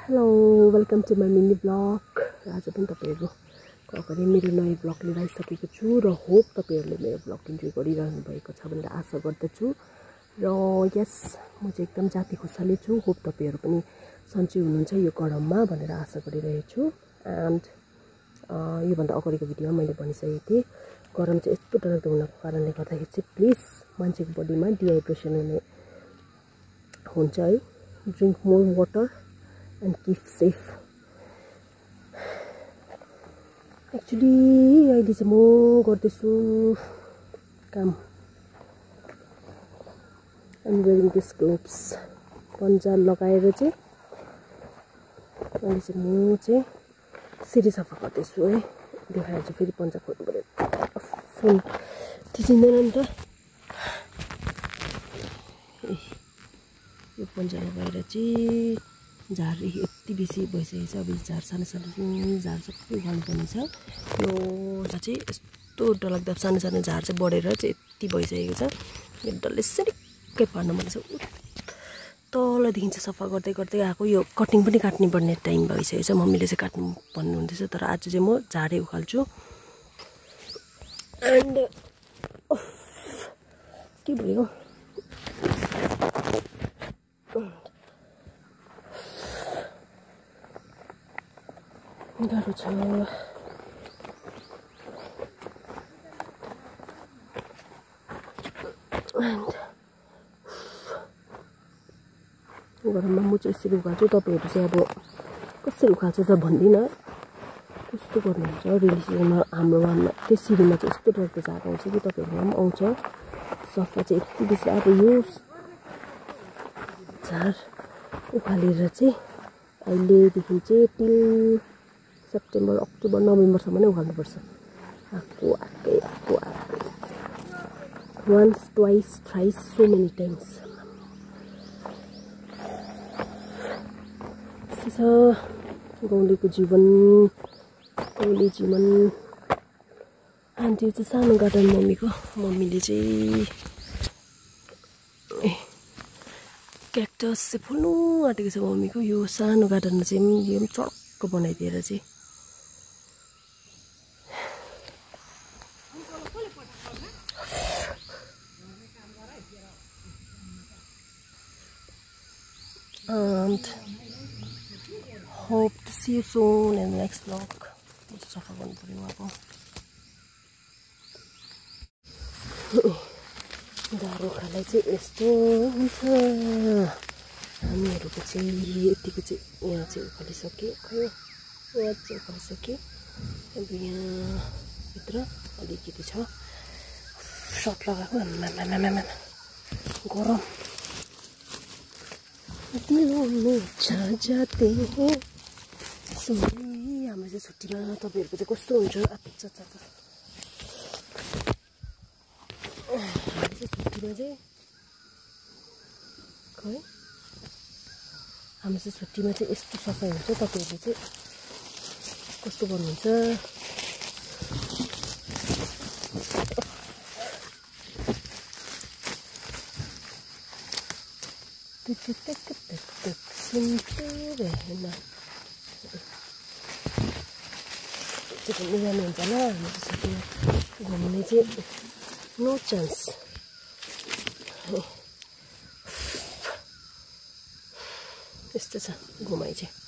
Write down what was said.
Hello welcome to my mini blog. आज पनि तपाईहरुको अगाडि मेरो नयाँ ब्लग लिएर आइसकेको छु र होप तपाईहरुले मेरो ब्लग इन्जोय गरिरहनु भएको छ भनेर आशा गर्दछु। र यस म चाहिँ एकदम जाति खुसाले छु। होप तपाईहरु पनि सन्चै हुनुहुन्छ यो गरममा भनेर आशा गरिरहेको छु। एन्ड यो भन्दा अगाडिको भिडियोमा मैले भनिसकेको थिएँ गरम चाहिँ यस्तो डरलाग्दो हुनको कारणले गर्दाखेरि चाहिँ प्लिज मान्छेको बडीमा डिहाइड्रेसन हुन्छ है। Drink more water and keep safe. Actually अहिले चाहिँ म गर्दैछु काम। I'm wearing this gloves. पन्जा लगाएर चाहिँ अहिले चाहिँ म चाहिँ सिडी सफा गर्दैछु है। देखाएर चाहिँ फेरि पन्जा खोल्नु पर्यो। फोन थिचिँदैन नि त। यो पन्जा लगाएर चाहिँ झार यति बेसी भइसकेको छ। अब झार सानो सानो झार सबै उखाल्नुपर्ने छ। यो चाहिँ यस्तो डरलाग्दो सानो सानो झार चाहिँ बढेर चाहिँ यति भइसकेको छ। यो डल्लै सरिक्कै पार्नु पर्ने छ। तलदेखि चाहिँ सफा गर्दै गर्दै आएको। यो कटिङ पनि काट्नु पर्ने टाइम भइसकेको छ। मम्मीले चाहिँ काट्नु भन्नुहुँदैछ तर आज चाहिँ म झारै उखाल्छु। एन्ड के भयो गाह्रो छ। गरममा म चाहिँ यसरी उखाल्छु। तपाईहरु चाहिँ अब कसरी उखाल्छ त भन्दिनँ। कस्तो गर्नुहुन्छ रिलेसनमा हाम्रो वानमा त्यो सिडीमा चाहिँ यस्तो डरलाग्दो झार आउँछ कि तपाईहरुमा पनि आउँछ। सफा चाहिँ यति बेसी अब यो झार उखालेर चाहिँ अहिलेदेखि चाहिँ टिल सेप्टेम्बर अक्टोबर नोभेम्बरसम्म नै उखाल्नुपर्छ। आएको once twice thrice so many times। गाउँलेको जीवन गाउँले जीवन। आन्टी चाहिँ सानो गार्डन मम्मीले चाहिँ क्याक्टस चाहिँ फुल्नु आँटेको छ मम्मीको। यो सानो गार्डनमा चाहिँ यो पनि चडक्क बनाइदिएर चाहिँ and hope to see you soon in the next vlog। सफा गर्नु पर्यो अब। गाह्रो खालाई चाहिँ यस्तो हुन्छ। हामीहरूको चाहिँ यतिको चाहिँ यहाँ चाहिँ उखालिसकेँ। यहाँ चाहिँ उखालिसकेँ। अब यहाँभित्र अलिकति छ सर्ट लगाएको। गरम दिलों में छा जाते हैं। हाम्रो चाहिँ छुट्टीमा तपाईहरुको चाहिँ कस्तो हुन्छ? अच्छा छुट्टीमा चाहिँ खै हाम्रो चाहिँ छुट्टीमा चाहिँ यस्तो सफाइ हुन्छ। तपाईहरुले चाहिँ कस्तो गर्नुहुन्छ? सुनते रहना चाहिँ घुम्नु जानुहुन्छ होला। हाम्रो चाहिँ छुट्टीमा घुम्ने चाहिँ नो चान्स। यस्तो छ घुमाइ चाहिँ।